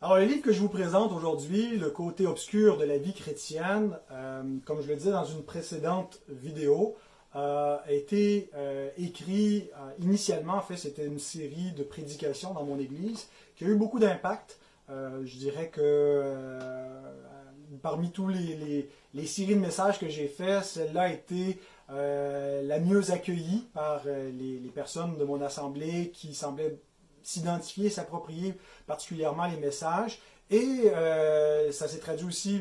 Alors, le livre que je vous présente aujourd'hui, Le côté obscur de la vie chrétienne, comme je le disais dans une précédente vidéo, a été écrit initialement, en fait, c'était une série de prédications dans mon église qui a eu beaucoup d'impact. Je dirais que parmi tous les séries de messages que j'ai fait, celle-là a été la mieux accueillie par les personnes de mon assemblée qui semblaient s'identifier, s'approprier particulièrement les messages. Et ça s'est traduit aussi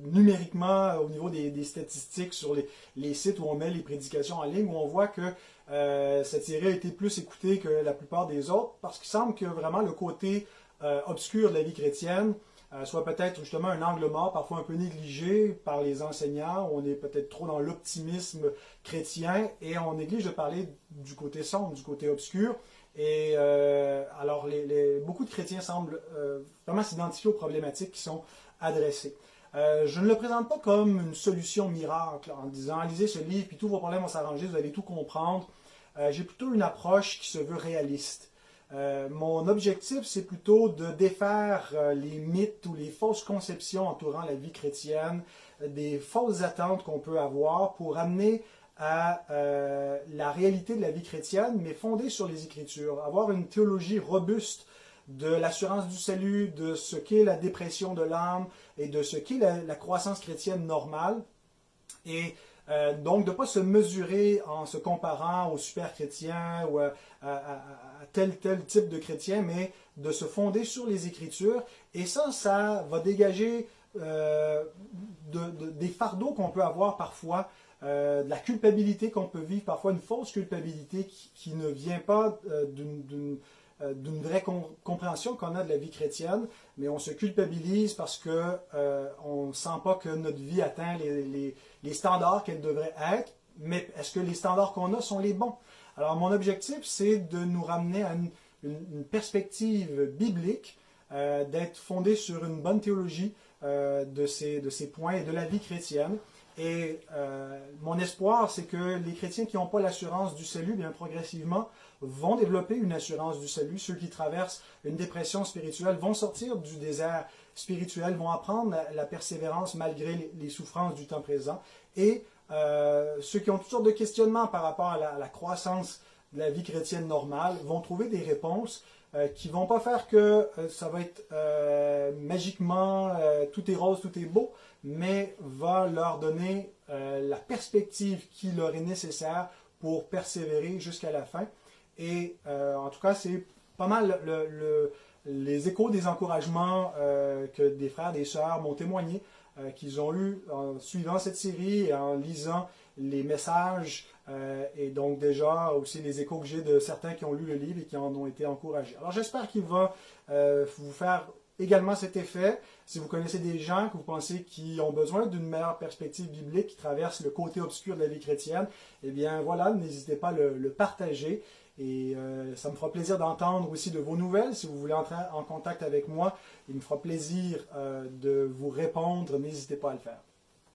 numériquement au niveau des statistiques sur les sites où on met les prédications en ligne, où on voit que cette série a été plus écoutée que la plupart des autres, parce qu'il semble que vraiment le côté obscur de la vie chrétienne soit peut-être justement un angle mort, parfois un peu négligé par les enseignants. On est peut-être trop dans l'optimisme chrétien et on néglige de parler du côté sombre, du côté obscur. Et alors, beaucoup de chrétiens semblent vraiment s'identifier aux problématiques qui sont adressées. Je ne le présente pas comme une solution miracle en disant « lisez ce livre, puis tous vos problèmes vont s'arranger, vous allez tout comprendre ». J'ai plutôt une approche qui se veut réaliste. Mon objectif, c'est plutôt de défaire les mythes ou les fausses conceptions entourant la vie chrétienne, des fausses attentes qu'on peut avoir pour amener à la réalité de la vie chrétienne, mais fondée sur les Écritures. Avoir une théologie robuste de l'assurance du salut, de ce qu'est la dépression de l'âme et de ce qu'est la croissance chrétienne normale. Et donc de ne pas se mesurer en se comparant aux super chrétiens ou à tel type de chrétien, mais de se fonder sur les Écritures. Et ça va dégager des fardeaux qu'on peut avoir parfois, de la culpabilité qu'on peut vivre, parfois une fausse culpabilité qui ne vient pas d'une vraie compréhension qu'on a de la vie chrétienne, mais on se culpabilise parce qu'on ne sent pas que notre vie atteint les standards qu'elle devrait être, mais est-ce que les standards qu'on a sont les bons? Alors mon objectif, c'est de nous ramener à une perspective biblique, d'être fondé sur une bonne théologie de ces points et de la vie chrétienne. Et mon espoir, c'est que les chrétiens qui n'ont pas l'assurance du salut, bien progressivement, vont développer une assurance du salut. Ceux qui traversent une dépression spirituelle vont sortir du désert spirituel, vont apprendre la persévérance malgré les souffrances du temps présent. Et ceux qui ont toutes sortes de questionnements par rapport à la croissance de la vie chrétienne normale vont trouver des réponses qui ne vont pas faire que ça va être magiquement tout est rose, tout est beau, mais va leur donner la perspective qui leur est nécessaire pour persévérer jusqu'à la fin. Et en tout cas, c'est pas mal les échos des encouragements que des frères, des sœurs m'ont témoigné, qu'ils ont eu en suivant cette série et en lisant les messages, et donc déjà aussi les échos que j'ai de certains qui ont lu le livre et qui en ont été encouragés. Alors j'espère qu'il va vous faire également cet effet. Si vous connaissez des gens que vous pensez qui ont besoin d'une meilleure perspective biblique, qui traversent le côté obscur de la vie chrétienne, eh bien voilà, n'hésitez pas à le partager. Et ça me fera plaisir d'entendre aussi de vos nouvelles. Si vous voulez entrer en contact avec moi, il me fera plaisir de vous répondre. N'hésitez pas à le faire.